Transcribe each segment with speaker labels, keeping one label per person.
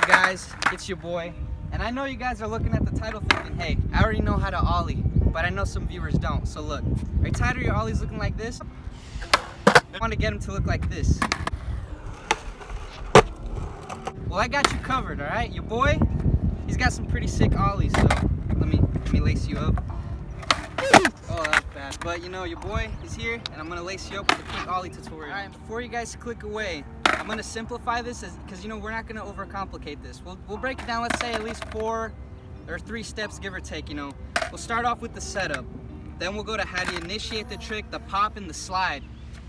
Speaker 1: Guys, it's your boy, and I know you guys are looking at the title thinking, hey, I already know how to ollie, but I know some viewers don't. So look, are you tired of your ollies looking like this? I want to get them to look like this. Well, I got you covered, all right? Your boy, he's got some pretty sick ollies, so let me lace you up. Oh, that was bad. But you know, your boy is here, and I'm gonna lace you up with a quick ollie tutorial. All right, before you guys click away, I'm gonna simplify this because you know we're not gonna overcomplicate this. We'll break it down. Let's say at least 4 or 3 steps, give or take. You know, we'll start off with the setup, then we'll go to how to initiate the trick, the pop, and the slide,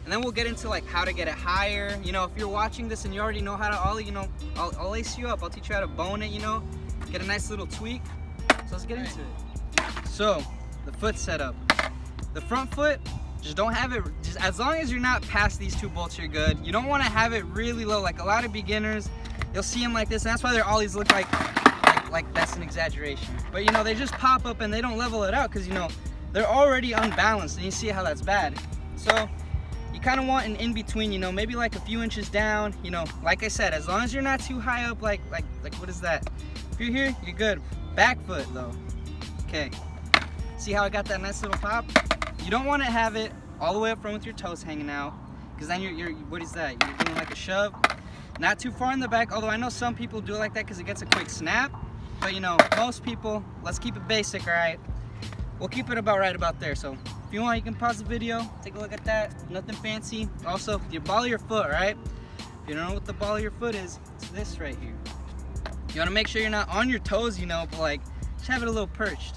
Speaker 1: and then we'll get into like how to get it higher. You know, if you're watching this and you already know how to ollie, you know, I'll lace you up. I'll teach you how to bone it. You know, get a nice little tweak. So let's get into it. So the foot setup, the front foot. Just don't have it, just as long as you're not past these 2 bolts, you're good. You don't want to have it really low. Like a lot of beginners, you'll see them like this, and that's why their ollies look like that's an exaggeration. But you know, they just pop up and they don't level it out because you know, they're already unbalanced, and you see how that's bad. So you kind of want an in-between, you know, maybe like a few inches down, you know, like I said, as long as you're not too high up, like what is that? If you're here, you're good. Back foot though. Okay. See how I got that nice little pop? You don't want to have it all the way up front with your toes hanging out, because then you're what is that? You're doing like a shove. Not too far in the back, although I know some people do it like that because it gets a quick snap. But you know, most people, let's keep it basic, all right? We'll keep it about right about there. So if you want, you can pause the video, take a look at that. Nothing fancy. Also, your ball of your foot, all right? If you don't know what the ball of your foot is, it's this right here. You want to make sure you're not on your toes, you know, but like just have it a little perched,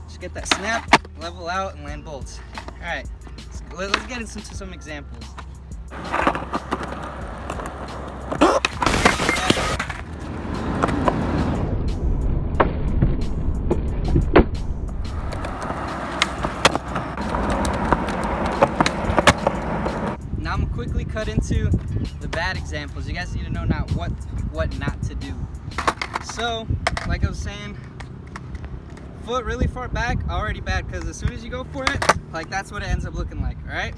Speaker 1: Just get that snap, level out, and land bolts. All right, let's get into some examples. Now I'm gonna quickly cut into the bad examples. You guys need to know now what not to do. So, like I was saying, foot really far back, already bad, because as soon as you go for it, like that's what it ends up looking like, all right?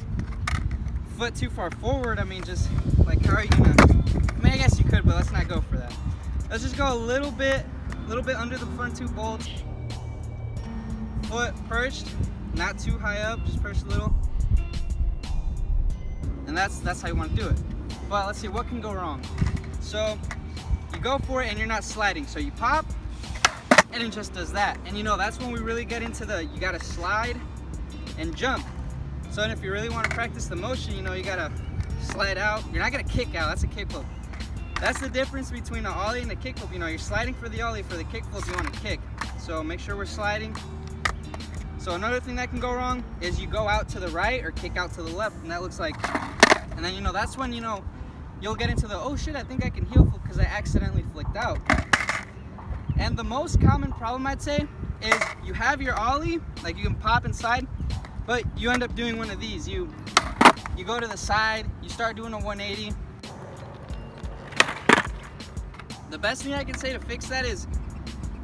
Speaker 1: Foot too far forward, I mean, just like how are you gonna, I mean, I guess you could, but let's not go for that. Let's just go a little bit under the front 2 bolts. Foot perched, not too high up, just perched a little. And that's how you want to do it. But let's see, what can go wrong? So you go for it and you're not sliding, so you pop, and it just does that. And you know, that's when we really get into you gotta slide and jump. So if you really want to practice the motion, you know, you gotta slide out. You're not gonna kick out, that's a kickflip. That's the difference between an ollie and a kickflip. You know, you're sliding for the ollie, for the kickflip you want to kick. So make sure we're sliding. So another thing that can go wrong is you go out to the right or kick out to the left, and that looks like, and then you know, that's when, you know, you'll get into the, oh shit, I think I can heel flip because I accidentally flicked out. And the most common problem, I'd say, is you have your ollie, like you can pop inside, but you end up doing one of these. You go to the side, you start doing a 180. The best thing I can say to fix that is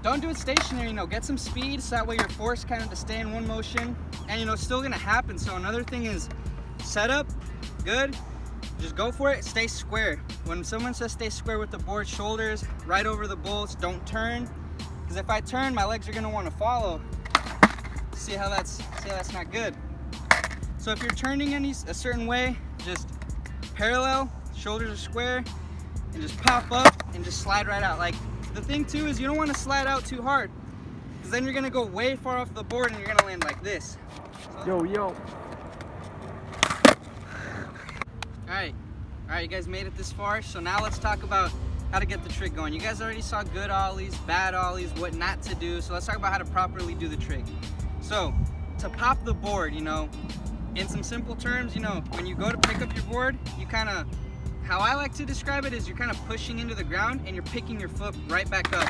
Speaker 1: don't do it stationary, you know, get some speed so that way you're forced kind of to stay in one motion, and you know, it's still gonna happen. So another thing is setup, good. Just go for it, stay square. When someone says stay square with the board, shoulders right over the bolts, don't turn. Because if I turn, my legs are gonna wanna follow. See how that's not good. So if you're turning a certain way, just parallel, shoulders are square, and just pop up and just slide right out. Like the thing too is you don't wanna slide out too hard, because then you're gonna go way far off the board and you're gonna land like this. So,
Speaker 2: Yo.
Speaker 1: All right, you guys made it this far, so now let's talk about how to get the trick going. You guys already saw good ollies, bad ollies, what not to do, so let's talk about how to properly do the trick. So, to pop the board, you know, in some simple terms, you know, when you go to pick up your board, you kind of, how I like to describe it is you're kind of pushing into the ground and you're picking your foot right back up.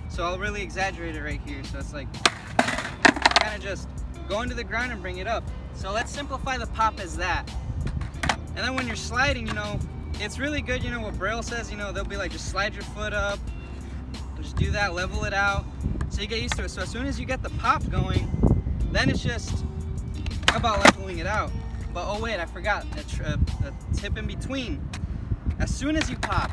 Speaker 1: So I'll really exaggerate it right here, so it's like, kind of just go into the ground and bring it up. So let's simplify the pop as that. And then when you're sliding, you know, it's really good, you know, what Braille says, you know, they'll be like, just slide your foot up, and just do that, level it out, so you get used to it. So as soon as you get the pop going, then it's just about leveling it out. But oh wait, I forgot, a tip in between. As soon as you pop,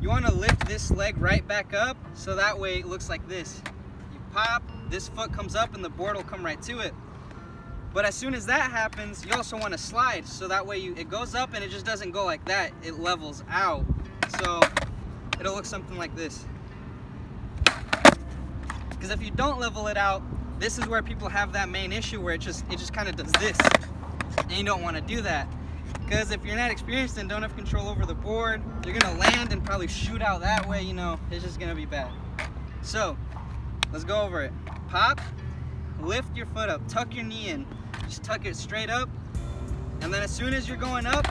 Speaker 1: you want to lift this leg right back up so that way it looks like this. You pop, this foot comes up and the board will come right to it. But as soon as that happens, you also want to slide so that way it goes up and it just doesn't go like that. It levels out. So it'll look something like this. Because if you don't level it out, this is where people have that main issue where it just kind of does this. And you don't want to do that. Because if you're not experienced and don't have control over the board, you're going to land and probably shoot out that way, you know, it's just going to be bad. So, let's go over it. Pop, lift your foot up, tuck your knee in, just tuck it straight up, and then as soon as you're going up,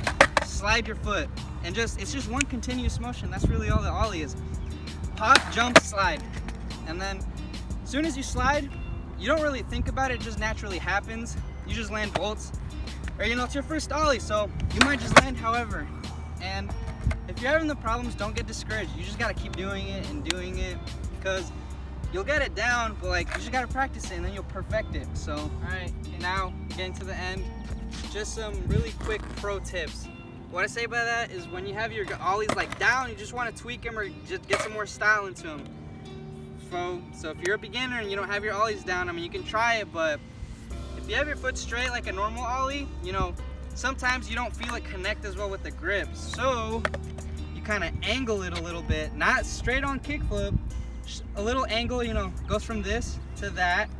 Speaker 1: slide your foot. And it's just one continuous motion. That's really all the ollie is. Pop, jump, slide. And then, as soon as you slide, you don't really think about it, it just naturally happens. You just land bolts. Or, you know, it's your first ollie, so you might just land however. And if you're having the problems, don't get discouraged. You just gotta keep doing it and doing it, because you'll get it down, but like, you just gotta practice it and then you'll perfect it. So, all right, now getting to the end, just some really quick pro tips. What I say by that is when you have your ollies like down, you just wanna tweak them or just get some more style into them. So if you're a beginner and you don't have your ollies down, I mean, you can try it, but if you have your foot straight like a normal ollie, you know, sometimes you don't feel it connect as well with the grip. So you kind of angle it a little bit, not straight on kickflip, just a little angle, you know, goes from this to that.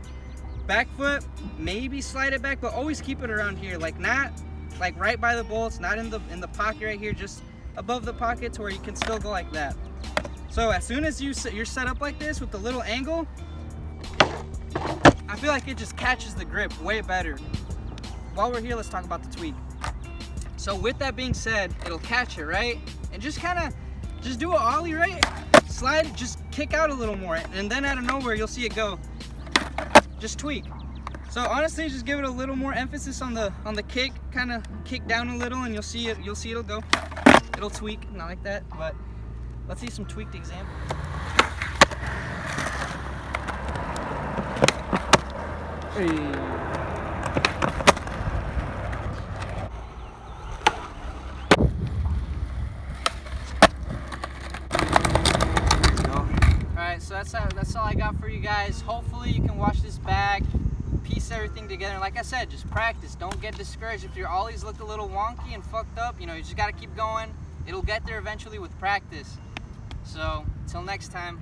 Speaker 1: Back foot, maybe slide it back, but always keep it around here, like not like right by the bolts, not in the pocket right here, just above the pocket to where you can still go like that. So as soon as you're set up like this with the little angle, I feel like it just catches the grip way better. While we're here, let's talk about the tweak. So with that being said, it'll catch it, right? And just do an ollie, right? Slide, just kick out a little more, and then out of nowhere, you'll see it go. Just tweak. So honestly, just give it a little more emphasis on the kick, kind of kick down a little, and you'll see it'll go. It'll tweak, not like that, but let's see some tweaked examples. Hey. Alright, so that's all I got for you guys. Hopefully you can watch this back, piece everything together. Like I said, just practice. Don't get discouraged. If your ollies look a little wonky and fucked up, you know, you just gotta keep going. It'll get there eventually with practice. So, until next time.